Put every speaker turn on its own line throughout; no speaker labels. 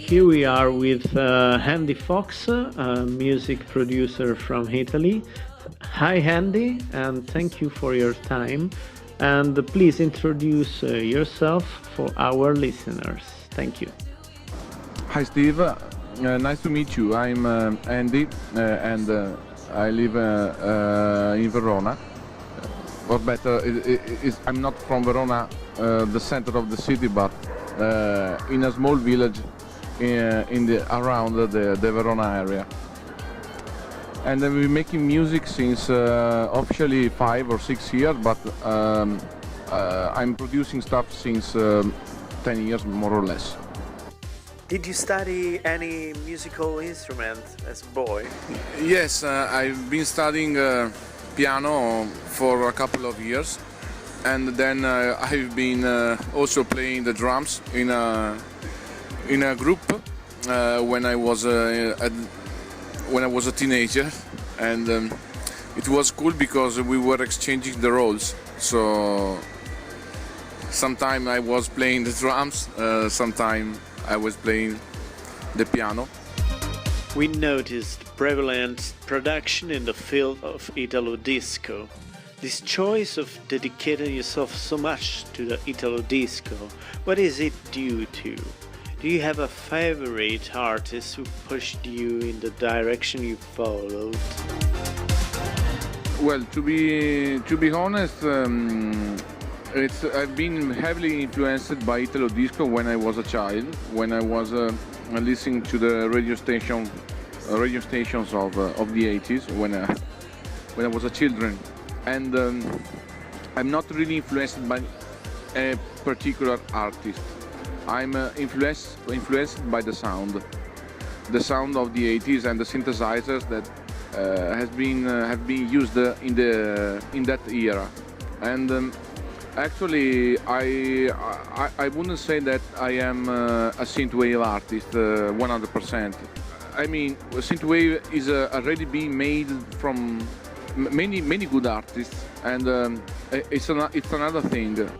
Here we are with Andy Fox, a music producer from Italy. Hi, Andy, and thank you for your time. And please introduce yourself for our listeners. Thank you.
Hi, Steve. Nice to meet you. I'm Andy, and I live in Verona. Or better, I'm not from Verona, the center of the city, but in a small village around the Verona area. And I've been making music since officially 5 or 6 years, but I'm producing stuff since 10 years, more or less.
Did you study any musical instrument as a boy?
Yes, I've been studying piano for a couple of years, and then I've been also playing the drums in a group when I was a teenager, and it was cool because we were exchanging the roles. So sometime I was playing the drums, sometime I was playing the piano.
We noticed prevalent production in the field of italo-disco. This choice of dedicating yourself so much to the italo-disco, what is it due to? Do you have a favorite artist who pushed you in the direction you followed?
Well, to be honest, I've been heavily influenced by italo-disco when I was a child, when I was listening to the radio stations of the 80s when I was a children, and I'm not really influenced by a particular artist. I'm influenced by the sound of the 80s and the synthesizers that have been used in that era. And actually, I wouldn't say that I am a synthwave artist 100%. I mean, synthwave is already being made from many good artists, and it's another thing.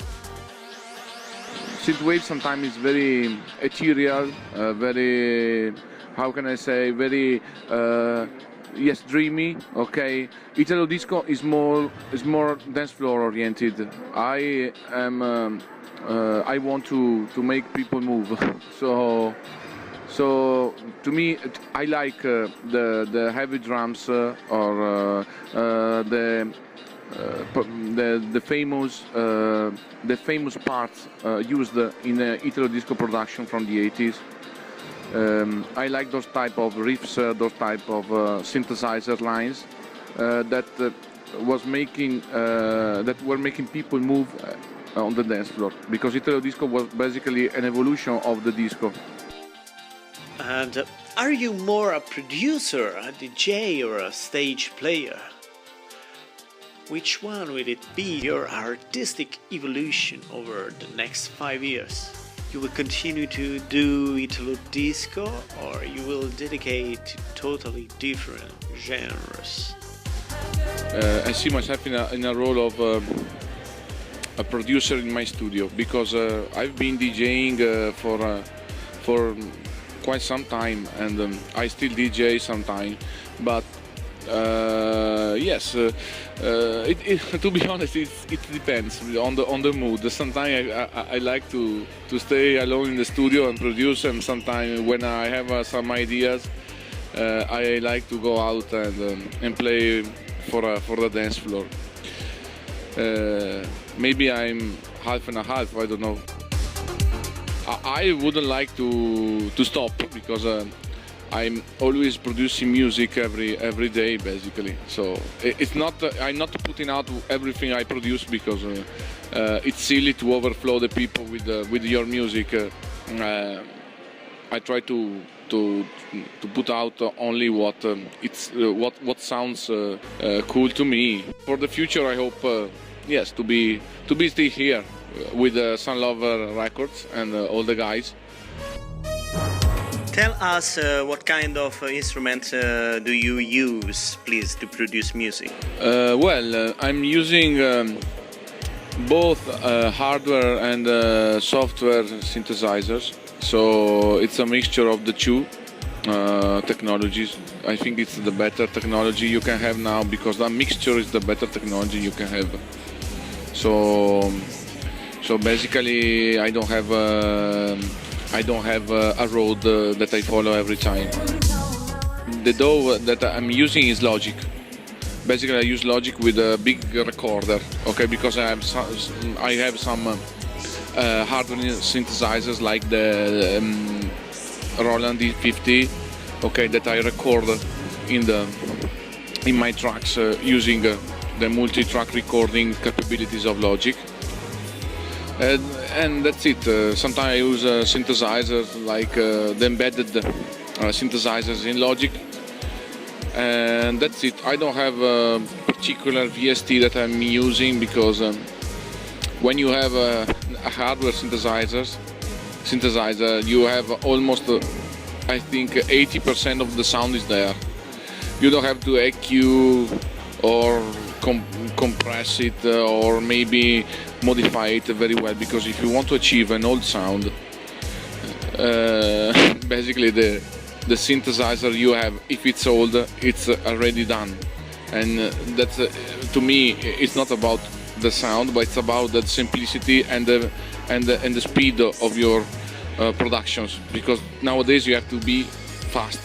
Synthwave sometimes is very ethereal, very, how can I say, very yes, dreamy. Okay, Italo disco is more dance floor oriented. I want to make people move. So to me, I like the heavy drums or the famous parts used in Italo disco production from the 80s. I like those type of riffs, those type of synthesizer lines that were making people move on the dance floor, because Italo disco was basically an evolution of the disco.
And are you more a producer, a DJ, or a stage player? Which one will it be your artistic evolution over the next 5 years? You will continue to do Italo disco, or you will dedicate to totally different genres?
I see myself in a role of a producer in my studio, because I've been DJing for quite some time, and I still DJ sometimes, but yes, to be honest, it depends on the mood. Sometimes I like to stay alone in the studio and produce, and sometimes when I have some ideas, I like to go out and play for the dance floor. Maybe I'm half and a half, I don't know. I wouldn't like to stop, because I'm always producing music every day, basically. So it's not I'm not putting out everything I produce, because it's silly to overflow the people with your music. I try to put out only what sounds cool to me. For the future, I hope yes, to be still here with Sun Lover Records and all the guys.
Tell us what kind of instrument do you use, please, to produce music?
Well, I'm using both hardware and software synthesizers. So it's a mixture of the two technologies. I think it's the better technology you can have now, because that mixture is the better technology you can have. So basically, I don't have a road that I follow every time. The DAW that I'm using is Logic. Basically, I use Logic with a big recorder, okay, because I have some hardware synthesizers like the Roland D50, okay, that I record in my tracks using the multi-track recording capabilities of Logic. And that's it. Sometimes I use synthesizers like the embedded synthesizers in Logic, and that's it. I don't have a particular VST that I'm using, because when you have a hardware synthesizer, you have almost, I think, 80% of the sound is there. You don't have to EQ or compress it or maybe modify it very well, because if you want to achieve an old sound, basically the synthesizer you have, if it's old, it's already done. And that's to me, it's not about the sound, but it's about the simplicity and the speed of your productions, because nowadays you have to be fast.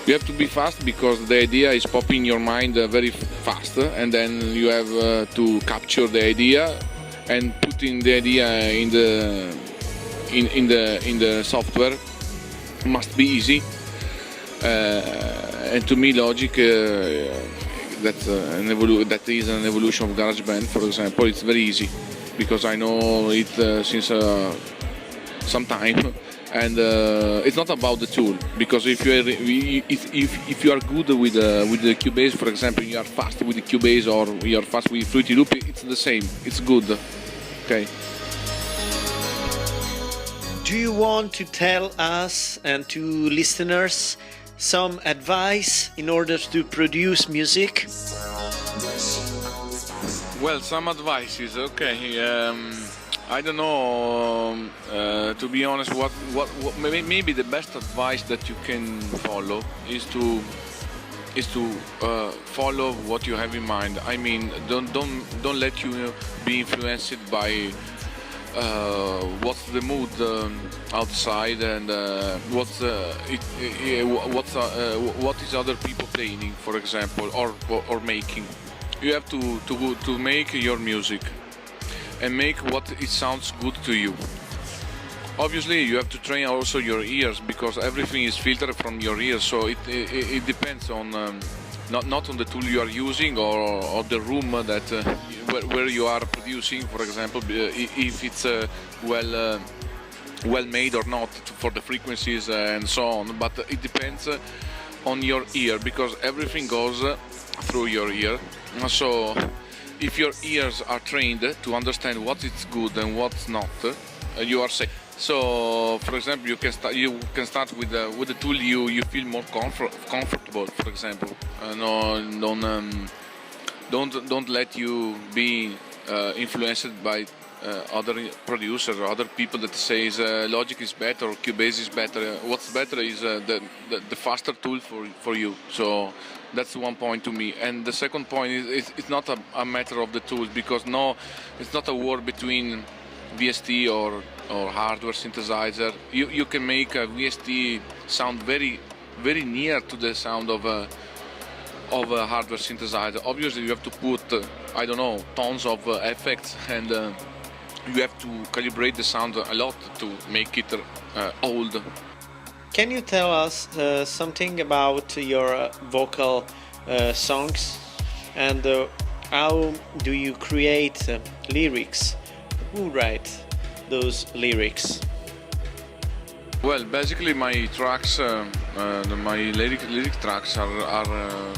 You have to be fast because the idea is popping in your mind very fast, and then you have to capture the idea and putting the idea in the software must be easy. And to me, Logic, that is an evolution of GarageBand, for example. It's very easy because I know it since some time. And it's not about the tool, because if you are good with the Cubase, for example, you are fast with the Cubase or you are fast with Fruity Loop, it's the same. It's good. Okay.
Do you want to tell us and to listeners some advice in order to produce music?
Well, some advice is okay. I don't know, to be honest, what maybe the best advice that you can follow is to follow what you have in mind. I mean, don't let you be influenced by what's the mood outside and what is other people playing, for example, or making. You have to make your music and make what it sounds good to you. Obviously, you have to train also your ears, because everything is filtered from your ears. So it depends on not on the tool you are using or the room that where you are producing. For example, if it's well made or not for the frequencies and so on. But it depends on your ear, because everything goes through your ear. So if your ears are trained to understand what is good and what's not, you are safe. So, for example, you can start with the tool you feel more comfortable. For example, don't let you be influenced by other producers or other people that says Logic is better or Cubase is better. What's better is the faster tool for you. So that's one point to me. And the second point is it's not a matter of the tools, because it's not a war between VST or hardware synthesizer. You can make a VST sound very, very near to the sound of a hardware synthesizer. Obviously, you have to put I don't know, tons of effects, and you have to calibrate the sound a lot to make it old.
Can you tell us something about your vocal songs, and how do you create lyrics? Who writes those lyrics?
Well, basically my tracks, my lyric tracks are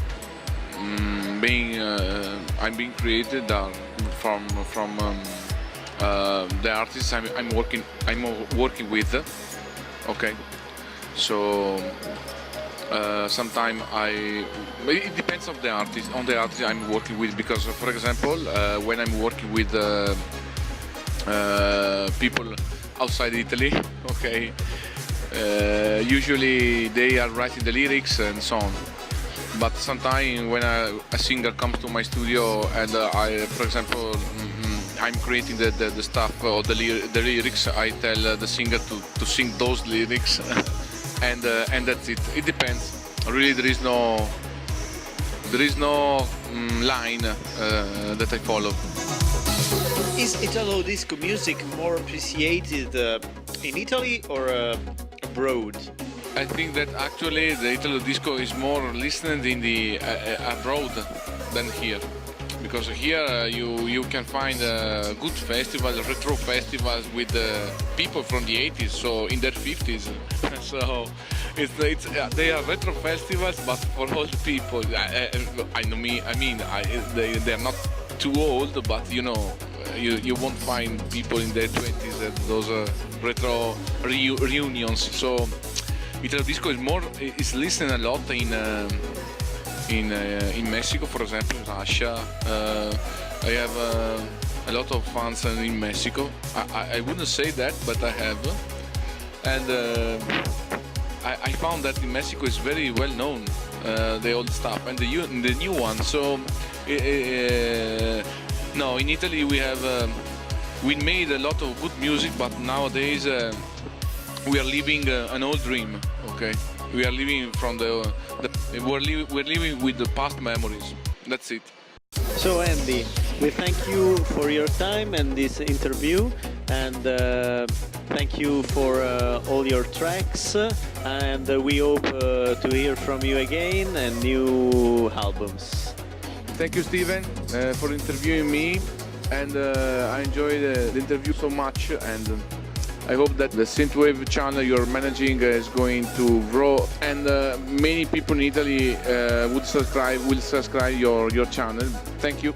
being created from the artists I'm working with. Okay, so sometimes it depends on the artist I'm working with, because for example when I'm working with people outside Italy, okay, Usually they are writing the lyrics and so on. But sometimes when a singer comes to my studio and for example, I'm creating the stuff or the lyrics, I tell the singer to sing those lyrics, and that's it. It depends. Really, there is no line that I follow.
Is italo-disco music more appreciated in Italy or abroad?
I think that actually the italo-disco is more listened in the abroad than here, because here you can find good festivals, retro festivals with people from the 80s, so in their 50s. So they are retro festivals, but for old people. They are not too old, but you know, you won't find people in their 20s at those retro reunions. So italo-disco is listened a lot in Mexico, for example, in Russia. I have a lot of fans in Mexico. I wouldn't say that, but I have. And I found that in Mexico is very well known, the old stuff and the new one. So no, in Italy we made a lot of good music, but nowadays we are living an old dream. Okay, we are living from we're living with the past memories. That's it.
So Andy, we thank you for your time and this interview, and thank you for all your tracks, and we hope to hear from you again and new albums.
Thank you, Steven, for interviewing me, and I enjoyed the interview so much, and I hope that the Synthwave channel you're managing is going to grow, and many people in Italy will subscribe your channel. Thank you.